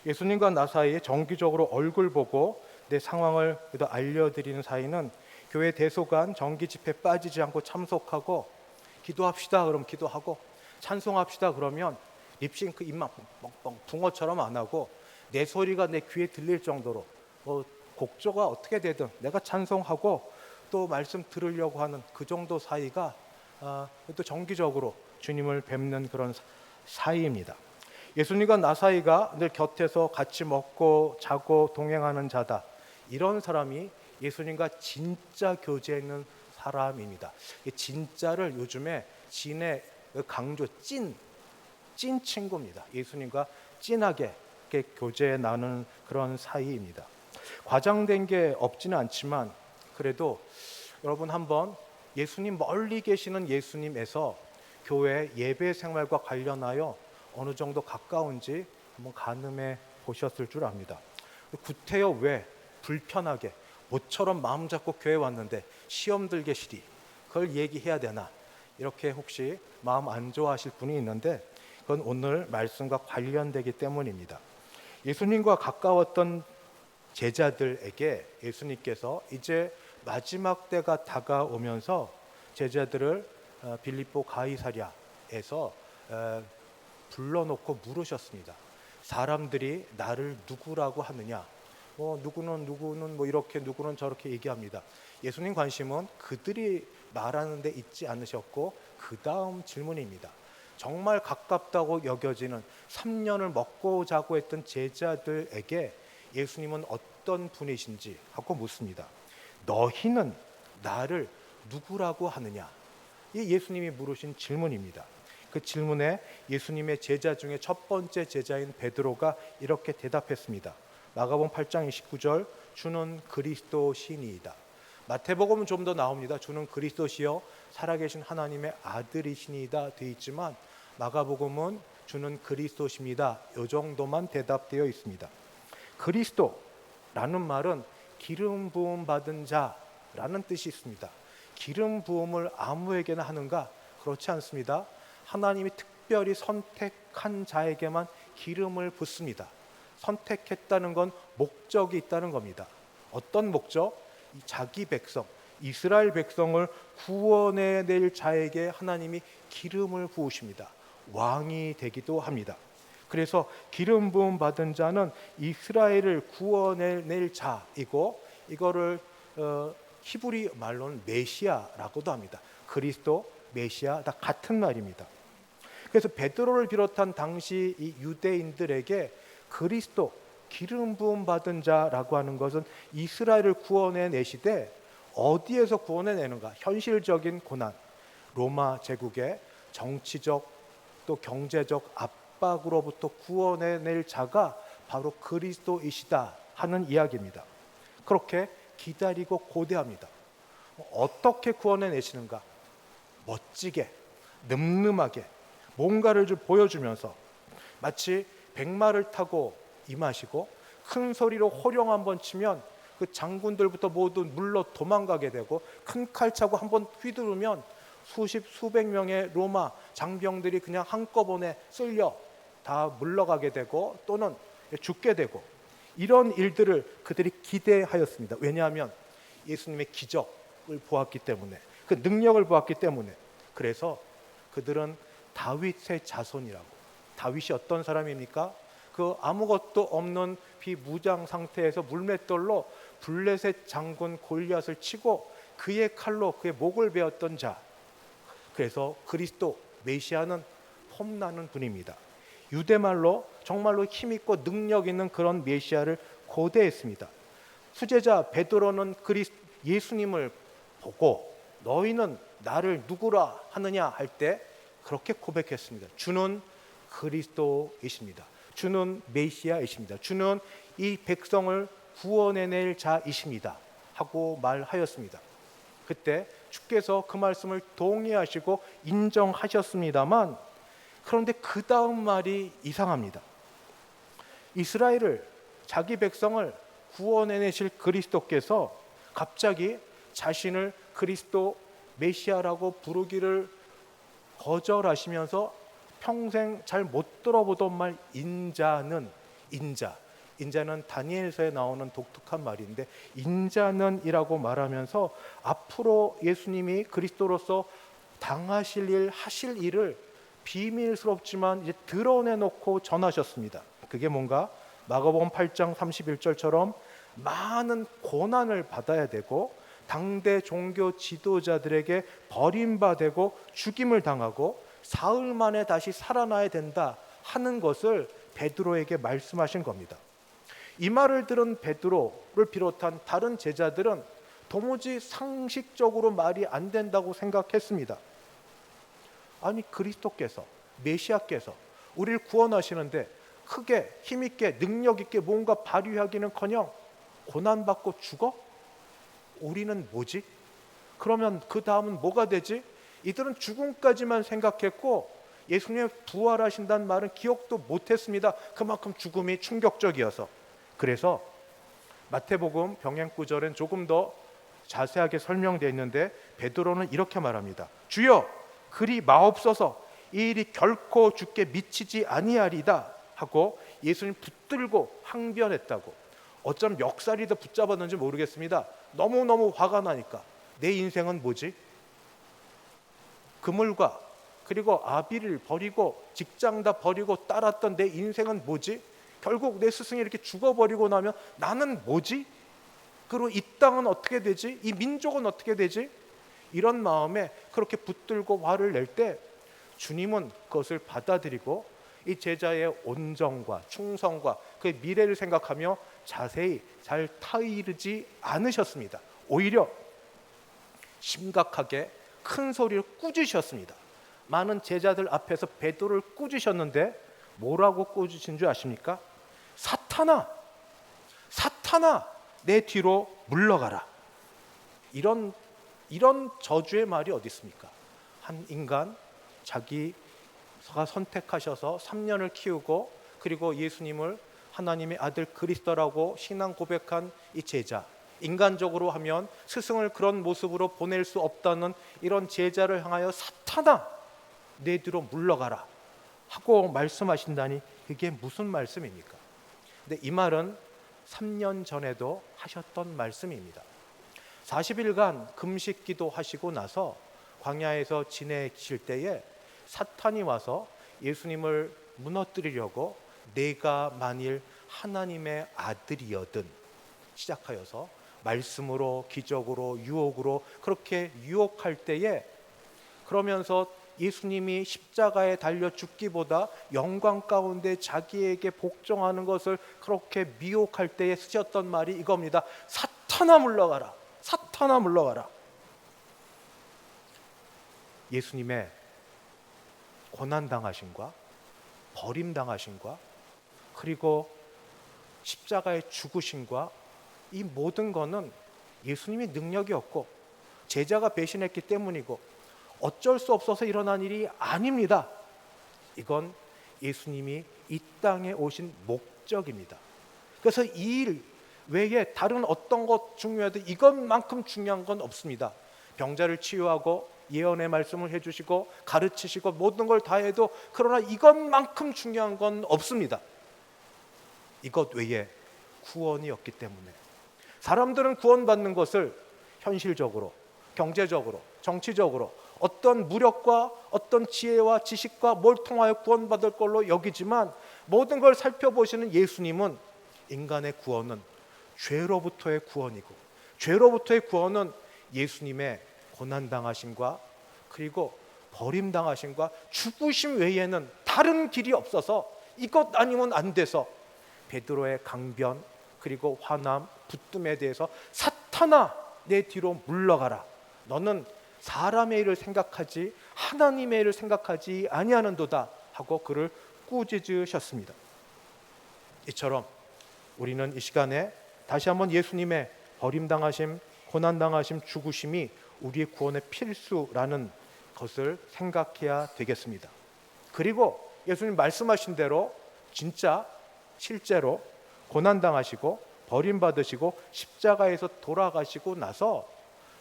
예수님과 나 사이에 정기적으로 얼굴 보고 내 상황을 알려드리는 사이는 교회 대소간 정기 집회 빠지지 않고 참석하고 기도합시다 그러면 기도하고 찬송합시다 그러면 립싱크 입만 뻥뻥 붕어처럼 안 하고 내 소리가 내 귀에 들릴 정도로 곡조가 어떻게 되든 내가 찬송하고 또 말씀 들으려고 하는 그 정도 사이가 또 정기적으로 주님을 뵙는 그런 사이입니다. 예수님과 나 사이가 늘 곁에서 같이 먹고 자고 동행하는 자다. 이런 사람이 예수님과 진짜 교제하는 사람입니다. 진짜를 요즘에 진의 강조 찐 친구입니다. 예수님과 찐하게 교제 나누는 그런 사이입니다. 과장된 게 없지는 않지만 그래도 여러분 한번 예수님 멀리 계시는 예수님에서 교회 예배 생활과 관련하여 어느 정도 가까운지 한번 가늠해 보셨을 줄 압니다. 구태여 왜 불편하게 모처럼 마음 잡고 교회 왔는데 시험 들게 시리 그걸 얘기해야 되나, 이렇게 혹시 마음 안 좋아하실 분이 있는데 그건 오늘 말씀과 관련되기 때문입니다. 예수님과 가까웠던 제자들에게 예수님께서 이제 마지막 때가 다가오면서 제자들을 빌립보 가이사랴에서 불러놓고 물으셨습니다. 사람들이 나를 누구라고 하느냐? 누구는 뭐 이렇게, 누구는 저렇게 얘기합니다. 예수님 관심은 그들이 말하는 데 있지 않으셨고 그 다음 질문입니다. 정말 가깝다고 여겨지는 3년을 먹고 자고 했던 제자들에게 예수님은 어떤 분이신지 하고 묻습니다. 너희는 나를 누구라고 하느냐? 이 예수님이 물으신 질문입니다. 그 질문에 예수님의 제자 중에 첫 번째 제자인 베드로가 이렇게 대답했습니다. 마가복음 8장 29절, 주는 그리스도시니이다. 마태복음은 좀 더 나옵니다. 주는 그리스도시요 살아계신 하나님의 아들이시니이다 되어 있지만 마가복음은 주는 그리스도십니다. 이 정도만 대답되어 있습니다. 그리스도라는 말은 기름 부음 받은 자라는 뜻이 있습니다. 기름 부음을 아무에게나 하는가? 그렇지 않습니다. 하나님이 특별히 선택한 자에게만 기름을 붓습니다. 선택했다는 건 목적이 있다는 겁니다. 어떤 목적? 자기 백성, 이스라엘 백성을 구원해낼 자에게 하나님이 기름을 부으십니다. 왕이 되기도 합니다. 그래서 기름 부음 받은 자는 이스라엘을 구원해낼 자이고, 이거를 히브리 말로는 메시아라고도 합니다. 그리스도, 메시아 다 같은 말입니다. 그래서 베드로를 비롯한 당시 이 유대인들에게 그리스도, 기름 부음 받은 자라고 하는 것은 이스라엘을 구원해내시되 어디에서 구원해내는가? 현실적인 고난, 로마 제국의 정치적 또 경제적 압박으로부터 구원해낼 자가 바로 그리스도이시다 하는 이야기입니다. 그렇게 기다리고 고대합니다. 어떻게 구원해내시는가? 멋지게, 늠름하게 뭔가를 좀 보여주면서 마치 백마를 타고 임하시고 큰 소리로 호령 한번 치면 그 장군들부터 모두 물러 도망가게 되고, 큰 칼 차고 한번 휘두르면 수백 명의 로마 장병들이 그냥 한꺼번에 쓸려 다 물러가게 되고 또는 죽게 되고, 이런 일들을 그들이 기대하였습니다. 왜냐하면 예수님의 기적을 보았기 때문에, 그 능력을 보았기 때문에. 그래서 그들은 다윗의 자손이라고. 다윗이 어떤 사람입니까? 그 아무것도 없는 비무장 상태에서 물맷돌로 블레셋 장군 골리앗을 치고 그의 칼로 그의 목을 베었던 자. 그래서 그리스도, 메시아는 폼나는 분입니다. 유대말로 정말로 힘있고 능력 있는 그런 메시아를 고대했습니다. 수제자 베드로는 예수님을 보고 너희는 나를 누구라 하느냐 할 때 그렇게 고백했습니다. 주는 그리스도이십니다. 주는 메시아이십니다. 주는 이 백성을 구원해낼 자이십니다 하고 말하였습니다. 그때 주께서 그 말씀을 동의하시고 인정하셨습니다만, 그런데 그 다음 말이 이상합니다. 이스라엘을, 자기 백성을 구원해내실 그리스도께서 갑자기 자신을 그리스도 메시아라고 부르기를 거절하시면서 평생 잘 못 들어보던 말 인자는 다니엘서에 나오는 독특한 말인데, 인자는 이라고 말하면서 앞으로 예수님이 그리스도로서 당하실 일, 하실 일을 비밀스럽지만 이제 드러내놓고 전하셨습니다. 그게 뭔가? 마가복음 8장 31절처럼 많은 고난을 받아야 되고 당대 종교 지도자들에게 버림받고 죽임을 당하고 사흘 만에 다시 살아나야 된다 하는 것을 베드로에게 말씀하신 겁니다. 이 말을 들은 베드로를 비롯한 다른 제자들은 도무지 상식적으로 말이 안 된다고 생각했습니다. 아니, 그리스도께서, 메시아께서 우리를 구원하시는데 크게 힘있게 능력있게 뭔가 발휘하기는커녕 고난받고 죽어? 우리는 뭐지? 그러면 그 다음은 뭐가 되지? 이들은 죽음까지만 생각했고 예수님의 부활하신다는 말은 기억도 못했습니다. 그만큼 죽음이 충격적이어서. 그래서 마태복음 병행 구절은 조금 더 자세하게 설명되어 있는데 베드로는 이렇게 말합니다. 주여 그리 마옵소서, 이 일이 결코 주께 미치지 아니하리다 하고 예수님 붙들고 항변했다고. 어쩜 멱살이 더 붙잡았는지 모르겠습니다. 너무너무 화가 나니까. 내 인생은 뭐지? 그물과 그리고 아비를 버리고 직장 다 버리고 따랐던 내 인생은 뭐지? 결국 내 스승이 이렇게 죽어버리고 나면 나는 뭐지? 그리고 이 땅은 어떻게 되지? 이 민족은 어떻게 되지? 이런 마음에 그렇게 붙들고 화를 낼 때 주님은 그것을 받아들이고 이 제자의 온정과 충성과 그의 미래를 생각하며 자세히 잘 타이르지 않으셨습니다. 오히려 심각하게 큰 소리를 꾸짖으셨습니다. 많은 제자들 앞에서 베드로를 꾸짖으셨는데 뭐라고 꾸짖으신 줄 아십니까? 사탄아, 사탄아, 내 뒤로 물러가라. 이런 저주의 말이 어디 있습니까? 한 인간 자기가 선택하셔서 3년을 키우고 그리고 예수님을 하나님의 아들 그리스도라고 신앙 고백한 이 제자, 인간적으로 하면 스승을 그런 모습으로 보낼 수 없다는 이런 제자를 향하여 사탄아 내 뒤로 물러가라 하고 말씀하신다니 그게 무슨 말씀입니까? 근데 이 말은 3년 전에도 하셨던 말씀입니다. 40일간 금식 기도하시고 나서 광야에서 지내실 때에 사탄이 와서 예수님을 무너뜨리려고 내가 만일 하나님의 아들이여든 시작하여서 말씀으로 기적으로 유혹으로 그렇게 유혹할 때에 그러면서 예수님이 십자가에 달려 죽기보다 영광 가운데 자기에게 복종하는 것을 그렇게 미혹할 때에 쓰셨던 말이 이겁니다. 사탄아 물러가라. 사탄아 물러가라. 예수님의 고난당하심과 버림당하심과 그리고 십자가의 죽으심과 이 모든 것은 예수님이 능력이 없고 제자가 배신했기 때문이고 어쩔 수 없어서 일어난 일이 아닙니다. 이건 예수님이 이 땅에 오신 목적입니다. 그래서 이 일 외에 다른 어떤 것 중요해도 이것만큼 중요한 건 없습니다. 병자를 치유하고 예언의 말씀을 해주시고 가르치시고 모든 걸 다 해도 그러나 이것만큼 중요한 건 없습니다. 이것 외에 구원이 없기 때문에 사람들은 구원받는 것을 현실적으로, 경제적으로, 정치적으로 어떤 무력과 어떤 지혜와 지식과 뭘 통하여 구원받을 걸로 여기지만 모든 걸 살펴보시는 예수님은 인간의 구원은 죄로부터의 구원이고 죄로부터의 구원은 예수님의 고난당하심과 그리고 버림당하심과 죽으심 외에는 다른 길이 없어서 이것 아니면 안 돼서 베드로의 강변 그리고 화남, 붙듦에 대해서 사탄아 내 뒤로 물러가라. 너는 사람의 일을 생각하지 하나님의 일을 생각하지 아니하는도다 하고 그를 꾸짖으셨습니다. 이처럼 우리는 이 시간에 다시 한번 예수님의 버림당하심, 고난당하심, 죽으심이 우리의 구원의 필수라는 것을 생각해야 되겠습니다. 그리고 예수님 말씀하신 대로 진짜 실제로 고난당하시고 버림받으시고 십자가에서 돌아가시고 나서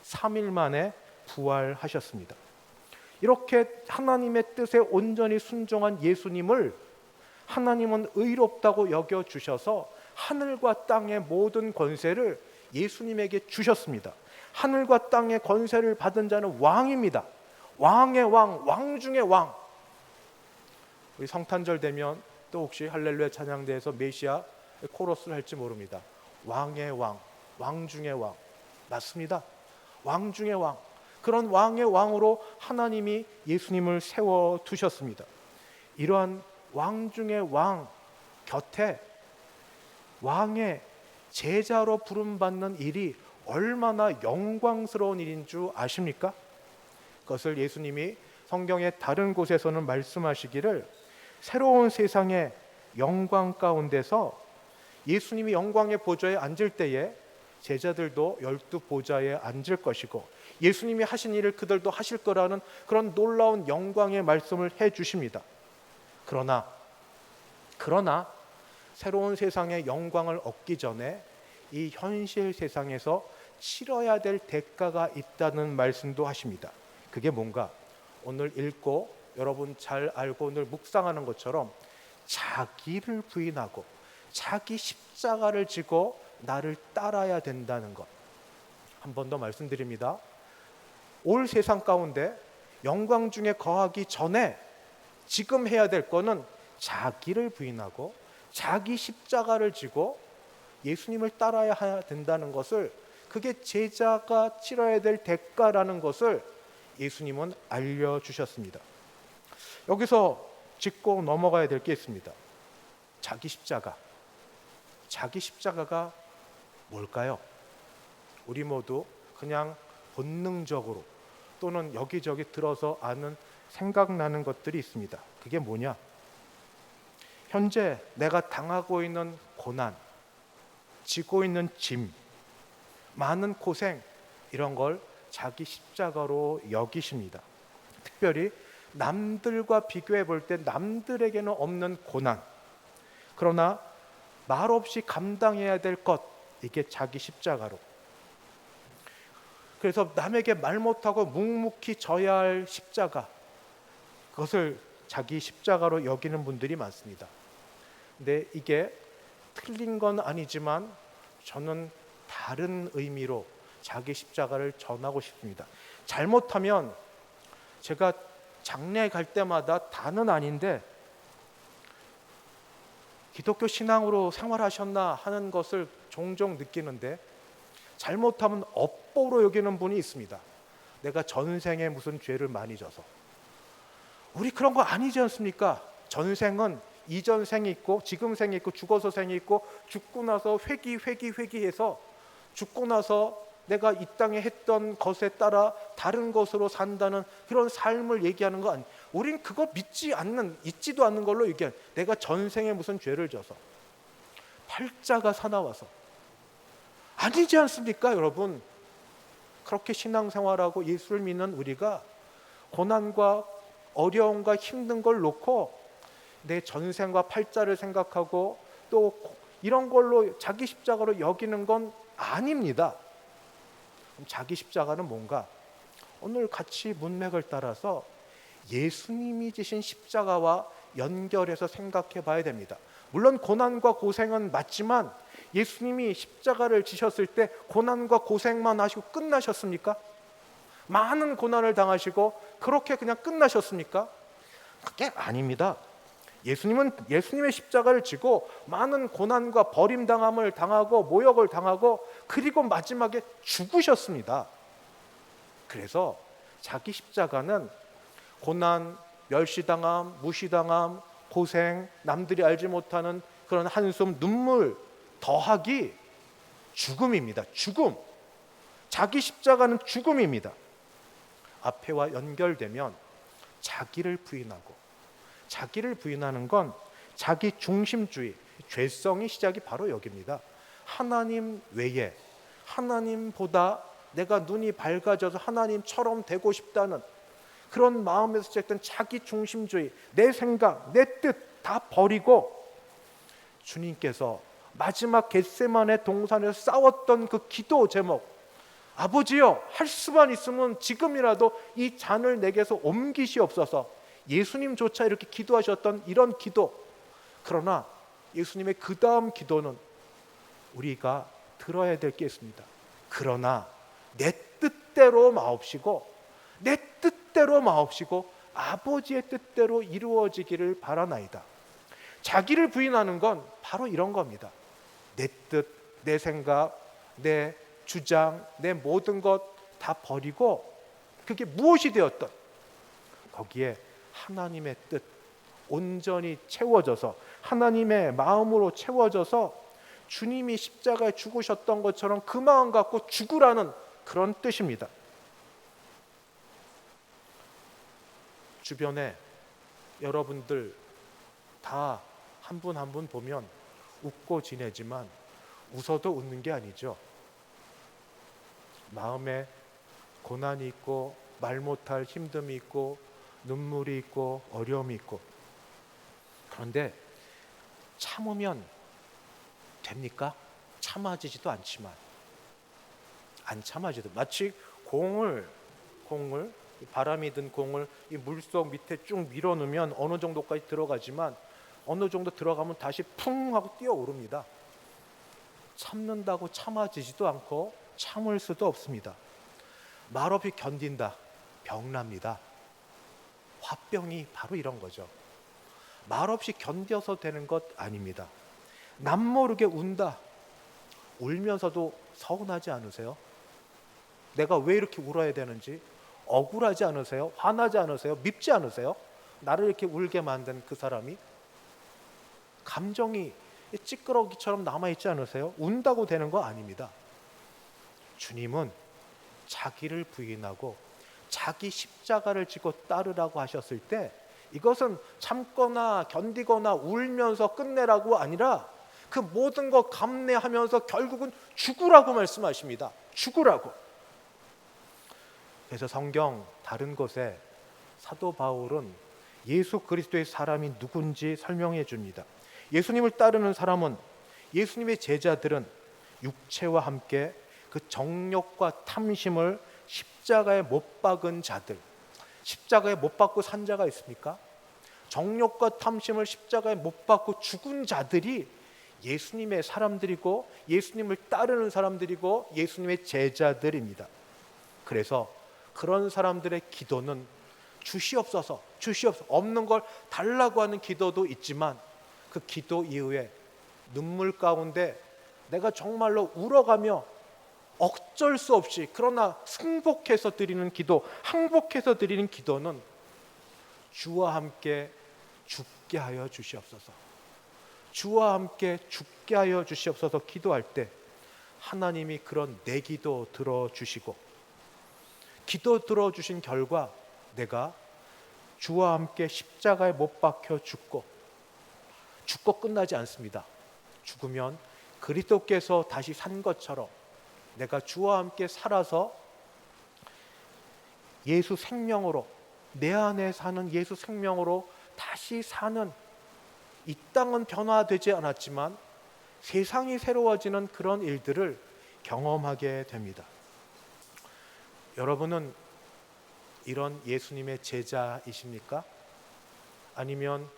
3일 만에 부활하셨습니다. 이렇게 하나님의 뜻에 온전히 순종한 예수님을 하나님은 의롭다고 여겨주셔서 하늘과 땅의 모든 권세를 예수님에게 주셨습니다. 하늘과 땅의 권세를 받은 자는 왕입니다. 왕의 왕, 왕 중의 왕. 우리 성탄절 되면 또 혹시 할렐루야 찬양대에서 메시아 코러스를 할지 모릅니다. 왕의 왕, 왕 중의 왕. 맞습니다. 왕 중의 왕. 그런 왕의 왕으로 하나님이 예수님을 세워두셨습니다. 이러한 왕 중의 왕 곁에 왕의 제자로 부름받는 일이 얼마나 영광스러운 일인 줄 아십니까? 그것을 예수님이 성경의 다른 곳에서는 말씀하시기를 새로운 세상의 영광 가운데서 예수님이 영광의 보좌에 앉을 때에 제자들도 12 보좌에 앉을 것이고 예수님이 하신 일을 그들도 하실 거라는 그런 놀라운 영광의 말씀을 해 주십니다. 그러나 새로운 세상의 영광을 얻기 전에 이 현실 세상에서 치러야 될 대가가 있다는 말씀도 하십니다. 그게 뭔가 오늘 읽고 여러분 잘 알고 오늘 묵상하는 것처럼 자기를 부인하고 자기 십자가를 지고 나를 따라야 된다는 것. 한 번 더 말씀드립니다. 올 세상 가운데 영광 중에 거하기 전에 지금 해야 될 거는 자기를 부인하고 자기 십자가를 지고 예수님을 따라야 된다는 것을, 그게 제자가 치러야 될 대가라는 것을 예수님은 알려주셨습니다. 여기서 짚고 넘어가야 될 게 있습니다. 자기 십자가가 뭘까요? 우리 모두 그냥 본능적으로 또는 여기저기 들어서 아는 생각나는 것들이 있습니다. 그게 뭐냐? 현재 내가 당하고 있는 고난, 지고 있는 짐, 많은 고생, 이런 걸 자기 십자가로 여기십니다. 특별히 남들과 비교해 볼 때 남들에게는 없는 고난, 그러나 말없이 감당해야 될 것, 이게 자기 십자가로. 그래서 남에게 말 못하고 묵묵히 져야 할 십자가, 그것을 자기 십자가로 여기는 분들이 많습니다. 근데 이게 틀린 건 아니지만 저는 다른 의미로 자기 십자가를 전하고 싶습니다. 잘못하면 제가 장례 갈 때마다 다는 아닌데 기독교 신앙으로 생활하셨나 하는 것을 종종 느끼는데, 잘못하면 업보로 여기는 분이 있습니다. 내가 전생에 무슨 죄를 많이 져서. 우리 그런 거 아니지 않습니까? 전생은 이전 생이 있고 지금 생이 있고 죽어서 생이 있고, 죽고 나서 회귀해서 죽고 나서 내가 이 땅에 했던 것에 따라 다른 것으로 산다는 그런 삶을 얘기하는 거 아니에요. 우린 그거 잊지도 않는 걸로 얘기해요. 내가 전생에 무슨 죄를 져서 팔자가 사나워서. 아니지 않습니까 여러분? 그렇게 신앙생활하고 예수를 믿는 우리가 고난과 어려움과 힘든 걸 놓고 내 전생과 팔자를 생각하고 또 이런 걸로 자기 십자가로 여기는 건 아닙니다. 그럼 자기 십자가는 뭔가? 오늘 같이 문맥을 따라서 예수님이 지신 십자가와 연결해서 생각해 봐야 됩니다. 물론 고난과 고생은 맞지만 예수님이 십자가를 지셨을 때 고난과 고생만 하시고 끝나셨습니까? 많은 고난을 당하시고 그렇게 그냥 끝나셨습니까? 그게 아닙니다. 예수님은 예수님의 십자가를 지고 많은 고난과 버림당함을 당하고 모욕을 당하고 그리고 마지막에 죽으셨습니다. 그래서 자기 십자가는 고난, 멸시당함, 무시당함, 고생, 남들이 알지 못하는 그런 한숨, 눈물 더하기 죽음입니다. 죽음. 자기 십자가는 죽음입니다. 앞에와 연결되면 자기를 부인하는 건 자기 중심주의, 죄성이 시작이 바로 여기입니다. 하나님 외에, 하나님보다 내가 눈이 밝아져서 하나님처럼 되고 싶다는 그런 마음에서 시작된 자기 중심주의, 내 생각, 내 뜻 다 버리고 주님께서 마지막 겟세마네 동산에서 싸웠던 그 기도 제목, 아버지여, 할 수만 있으면 지금이라도 이 잔을 내게서 옮기시옵소서. 예수님조차 이렇게 기도하셨던 이런 기도. 그러나 예수님의 그 다음 기도는 우리가 들어야 될 게 있습니다. 그러나 내 뜻대로 마옵시고 아버지의 뜻대로 이루어지기를 바라나이다. 자기를 부인하는 건 바로 이런 겁니다. 내 뜻, 내 생각, 내 주장, 내 모든 것 다 버리고 그게 무엇이 되었던 거기에 하나님의 뜻 온전히 채워져서 하나님의 마음으로 채워져서 주님이 십자가에 죽으셨던 것처럼 그 마음 갖고 죽으라는 그런 뜻입니다. 주변에 여러분들 다 한 분 한 분 보면 웃고 지내지만 웃어도 웃는 게 아니죠. 마음에 고난이 있고 말 못할 힘듦이 있고 눈물이 있고 어려움이 있고, 그런데 참으면 됩니까? 참아지지도 않지만, 안 참아지도, 마치 공을 바람이 든 공을 이 물속 밑에 쭉 밀어넣으면 어느 정도까지 들어가지만 어느 정도 들어가면 다시 풍 하고 뛰어오릅니다. 참는다고 참아지지도 않고 참을 수도 없습니다. 말없이 견딘다, 병납니다. 화병이 바로 이런 거죠. 말없이 견뎌서 되는 것 아닙니다. 남모르게 운다, 울면서도 서운하지 않으세요? 내가 왜 이렇게 울어야 되는지 억울하지 않으세요? 화나지 않으세요? 밉지 않으세요? 나를 이렇게 울게 만든 그 사람이 감정이 찌끄러기처럼 남아있지 않으세요? 운다고 되는 거 아닙니다. 주님은 자기를 부인하고 자기 십자가를 지고 따르라고 하셨을 때 이것은 참거나 견디거나 울면서 끝내라고 아니라 그 모든 거 감내하면서 결국은 죽으라고 말씀하십니다. 죽으라고. 그래서 성경 다른 곳에 사도 바울은 예수 그리스도의 사람이 누군지 설명해 줍니다. 예수님을 따르는 사람은, 예수님의 제자들은 육체와 함께 그 정욕과 탐심을 십자가에 못 박은 자들. 십자가에 못 박고 산 자가 있습니까? 정욕과 탐심을 십자가에 못 박고 죽은 자들이 예수님의 사람들이고 예수님을 따르는 사람들이고 예수님의 제자들입니다. 그래서 그런 사람들의 기도는 주시옵소서, 주시옵소서, 없는 걸 달라고 하는 기도도 있지만 그 기도 이후에 눈물 가운데 내가 정말로 울어가며 어쩔 수 없이 그러나 승복해서 드리는 기도, 항복해서 드리는 기도는 주와 함께 죽게 하여 주시옵소서, 주와 함께 죽게 하여 주시옵소서 기도할 때 하나님이 그런 내 기도 들어주시고, 기도 들어주신 결과 내가 주와 함께 십자가에 못 박혀 죽고 끝나지 않습니다. 죽으면 그리스도께서 다시 산 것처럼 내가 주와 함께 살아서 예수 생명으로, 내 안에 사는 예수 생명으로 다시 사는, 이 땅은 변화되지 않았지만 세상이 새로워지는 그런 일들을 경험하게 됩니다. 여러분은 이런 예수님의 제자이십니까? 아니면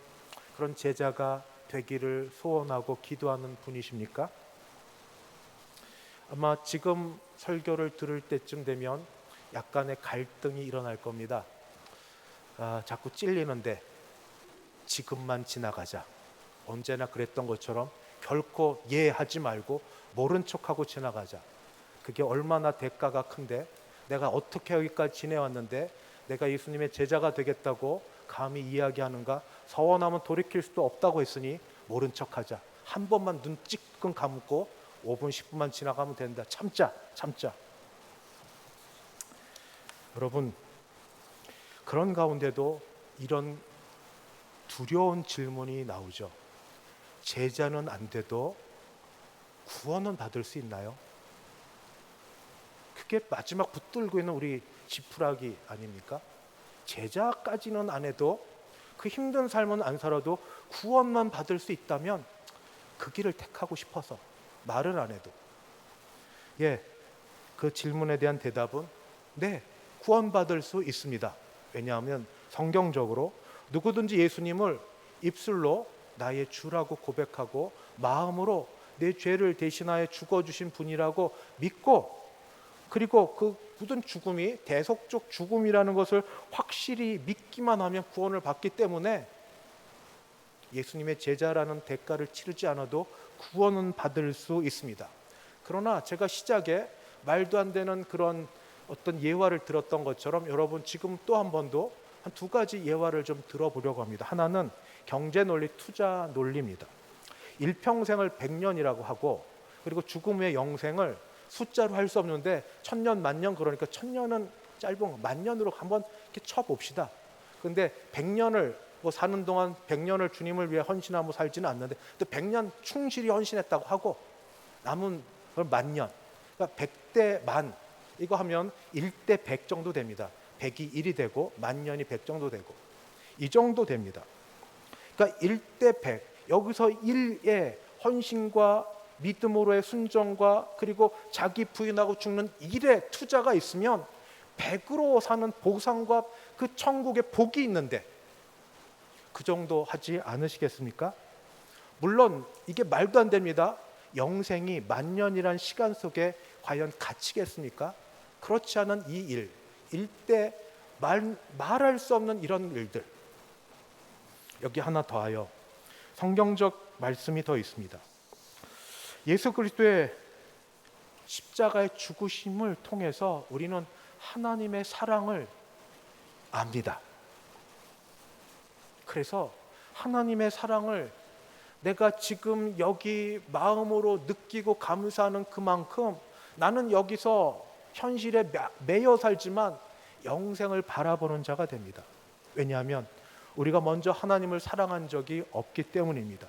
그런 제자가 되기를 소원하고 기도하는 분이십니까? 아마 지금 설교를 들을 때쯤 되면 약간의 갈등이 일어날 겁니다. 자꾸 찔리는데 지금만 지나가자, 언제나 그랬던 것처럼 결코 예하지 말고 모른 척하고 지나가자. 그게 얼마나 대가가 큰데, 내가 어떻게 여기까지 지내왔는데 내가 예수님의 제자가 되겠다고 감히 이야기하는가? 서원하면 돌이킬 수도 없다고 했으니 모른 척하자. 한 번만 눈 찌끔 감고 5분 10분만 지나가면 된다. 참자. 여러분, 그런 가운데도 이런 두려운 질문이 나오죠. 제자는 안 돼도 구원은 받을 수 있나요? 그게 마지막 붙들고 있는 우리 지푸라기 아닙니까? 제자까지는 안 해도, 그 힘든 삶은 안 살아도 구원만 받을 수 있다면 그 길을 택하고 싶어서 말은 안 해도, 그 질문에 대한 대답은 네, 구원받을 수 있습니다. 왜냐하면 성경적으로 누구든지 예수님을 입술로 나의 주라고 고백하고 마음으로 내 죄를 대신하여 죽어주신 분이라고 믿고, 그리고 그 모든 죽음이 대속적 죽음이라는 것을 확실히 믿기만 하면 구원을 받기 때문에 예수님의 제자라는 대가를 치르지 않아도 구원은 받을 수 있습니다. 그러나 제가 시작에 말도 안 되는 그런 어떤 예화를 들었던 것처럼 여러분 지금 또 한 번 더 한 두 가지 예화를 좀 들어보려고 합니다. 하나는 경제 논리, 투자 논리입니다. 일평생을 100년이라고 하고, 그리고 죽음의 영생을 숫자로 할 수 없는데 1000년, 만년, 그러니까 1000년은 짧은, 만년으로 한번 이렇게 쳐봅시다. 근데 100년을 사는 동안 100년을 주님을 위해 헌신하고 살지는 않는데 또 100년 충실히 헌신했다고 하고 남은 걸 만년, 그러니까 100대 만, 이거 하면 1대 100 정도 됩니다. 100이 1이 되고 만년이 100 정도 되고 이 정도 됩니다. 그러니까 1대 100 여기서 1의 헌신과 믿음으로의 순종과 그리고 자기 부인하고 죽는 1의 투자가 있으면 100으로 사는 보상과 그 천국의 복이 있는데 그 정도 하지 않으시겠습니까? 물론 이게 말도 안 됩니다. 영생이 만년이란 시간 속에 과연 갇히겠습니까? 그렇지 않은 이 일, 일대 말할 수 없는 이런 일들. 여기 하나 더하여 성경적 말씀이 더 있습니다. 예수 그리스도의 십자가의 죽으심을 통해서 우리는 하나님의 사랑을 압니다. 그래서 하나님의 사랑을 내가 지금 여기 마음으로 느끼고 감사하는 그만큼 나는 여기서 현실에 매여 살지만 영생을 바라보는 자가 됩니다. 왜냐하면 우리가 먼저 하나님을 사랑한 적이 없기 때문입니다.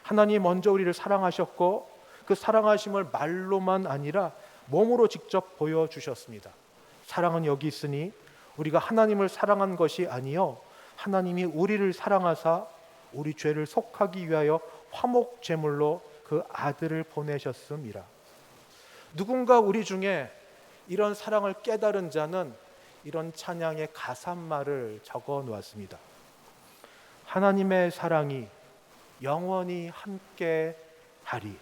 하나님이 먼저 우리를 사랑하셨고 그 사랑하심을 말로만 아니라 몸으로 직접 보여주셨습니다. 사랑은 여기 있으니 우리가 하나님을 사랑한 것이 아니요 하나님이 우리를 사랑하사 우리 죄를 속하기 위하여 화목 제물로 그 아들을 보내셨음이라. 누군가 우리 중에 이런 사랑을 깨달은 자는 이런 찬양의 가사말을 적어 놓았습니다. 하나님의 사랑이 영원히 함께 하리.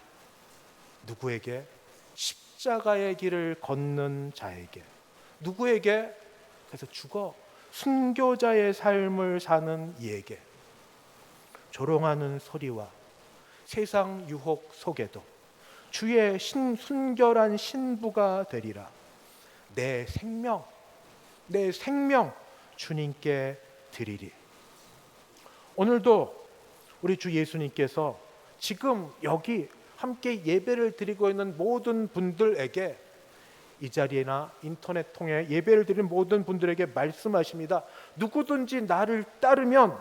누구에게? 십자가의 길을 걷는 자에게. 누구에게? 그래서 죽어 순교자의 삶을 사는 이에게. 조롱하는 소리와 세상 유혹 속에도 주의 순결한 신부가 되리라. 내 생명 주님께 드리리. 오늘도 우리 주 예수님께서 지금 여기 함께 예배를 드리고 있는 모든 분들에게 이 자리나 인터넷 통해 예배를 드리는 모든 분들에게 말씀하십니다. 누구든지 나를 따르면,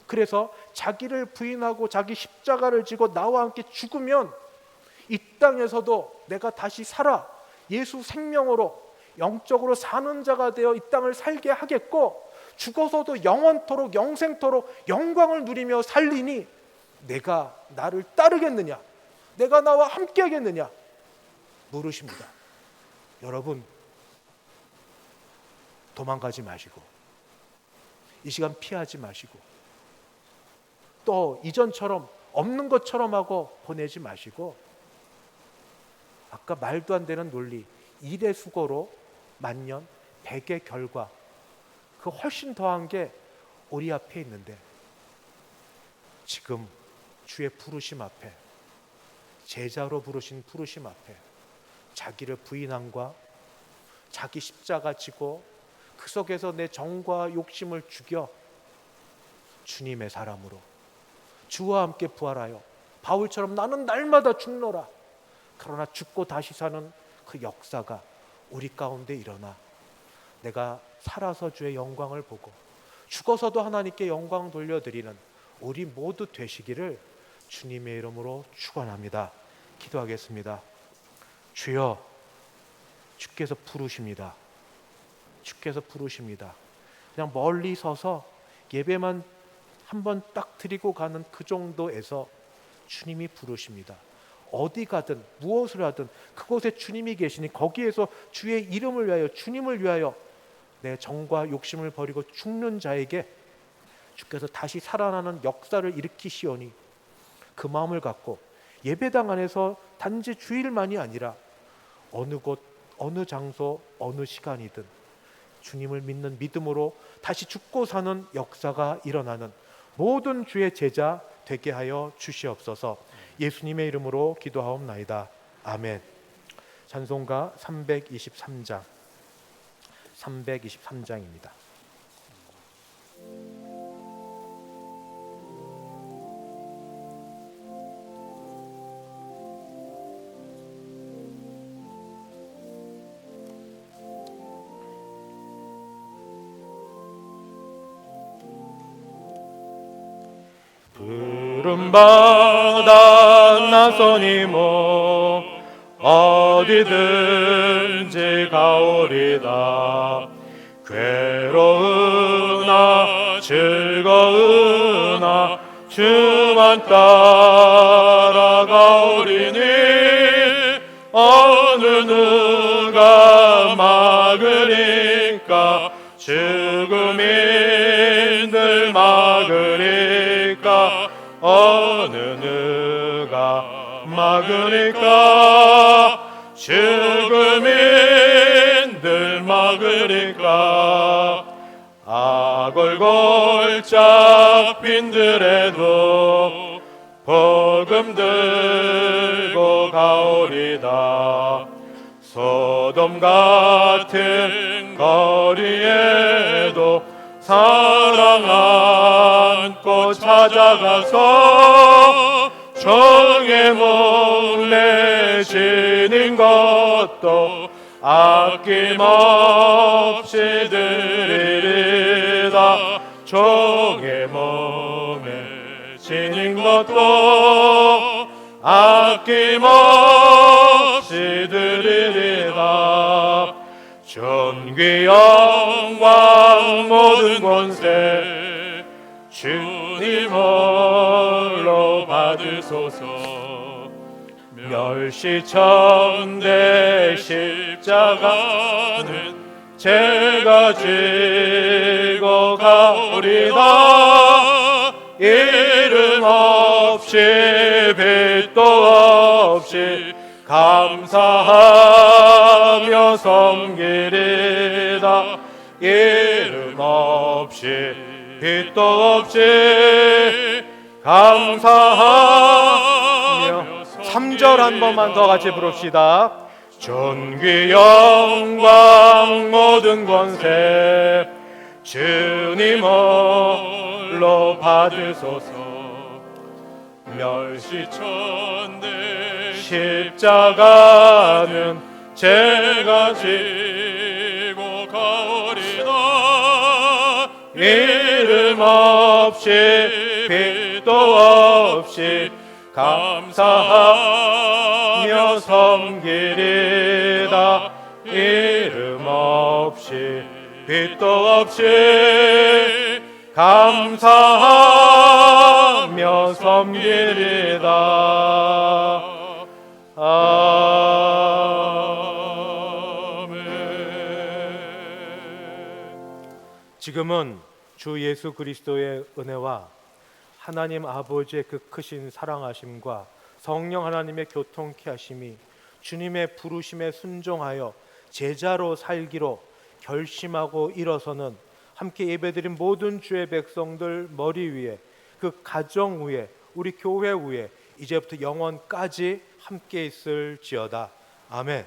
그래서 자기를 부인하고 자기 십자가를 지고 나와 함께 죽으면 이 땅에서도 내가 다시 살아 예수 생명으로 영적으로 사는 자가 되어 이 땅을 살게 하겠고, 죽어서도 영원토록 영생토록 영광을 누리며 살리니 내가 나를 따르겠느냐, 내가 나와 함께 하겠느냐 물으십니다. 여러분, 도망가지 마시고 이 시간 피하지 마시고 또 이전처럼 없는 것처럼 하고 보내지 마시고, 아까 말도 안 되는 논리, 일의 수고로 만년 100의 결과, 그 훨씬 더한 게 우리 앞에 있는데 지금 주의 부르심 앞에, 제자로 부르신 부르심 앞에 자기를 부인함과 자기 십자가 지고 그 속에서 내 정과 욕심을 죽여 주님의 사람으로 주와 함께 부활하여 바울처럼 나는 날마다 죽노라, 그러나 죽고 다시 사는 그 역사가 우리 가운데 일어나 내가 살아서 주의 영광을 보고 죽어서도 하나님께 영광 돌려드리는 우리 모두 되시기를 주님의 이름으로 축원합니다. 기도하겠습니다. 주여, 주께서 부르십니다. 주께서 부르십니다. 그냥 멀리 서서 예배만 한번 딱 드리고 가는 그 정도에서 주님이 부르십니다. 어디 가든 무엇을 하든 그곳에 주님이 계시니 거기에서 주의 이름을 위하여, 주님을 위하여 내 정과 욕심을 버리고 죽는 자에게 주께서 다시 살아나는 역사를 일으키시오니 그 마음을 갖고 예배당 안에서 단지 주일만이 아니라 어느 곳, 어느 장소, 어느 시간이든 주님을 믿는 믿음으로 다시 죽고 사는 역사가 일어나는 모든 주의 제자 되게 하여 주시옵소서. 예수님의 이름으로 기도하옵나이다. 아멘. 찬송가 323장입니다. 부름받아 나서니 뭐 어디든지 가오리다. 괴로우나 즐거우나 주만 따라가오리니 어느 누가 막으리까. 죽음인들 막으리까. 어느 누가 막으리까. 죽음인들 막으리까. 아골골짝 빈들에도 복음 들고 가오리다. 소돔 같은 거리에도 사랑 안고 찾아가서 정의 몸에 지닌 것도 아낌없이 드리리다. 정의 몸에 지닌 것도 아낌없이 드리리다. 존귀 영광 모든 권세 주님 홀로 받으소서. 멸시천대 십자가는 제가 지고 가오리다. 이름 없이 빛도 없이 감사하며 섬기리다. 이름 없이 빛도 없이 감사하며. 3절 한 번만 더 같이 부릅시다. 존귀 영광 모든 권세 주님 홀로 받으소서. 멸시천대 십자가는 제가 지고 가오리다. 이름 없이 빛도 없이 감사하며 섬기리다. 이름 없이 빛도 없이 감사하며 섬기리다. 아멘. 지금은 주 예수 그리스도의 은혜와 하나님 아버지의 그 크신 사랑하심과 성령 하나님의 교통케 하심이 주님의 부르심에 순종하여 제자로 살기로 결심하고 일어서는 함께 예배드린 모든 주의 백성들 머리 위에, 그 가정 위에, 우리 교회 위에 이제부터 영원까지 함께 있을지어다. 아멘.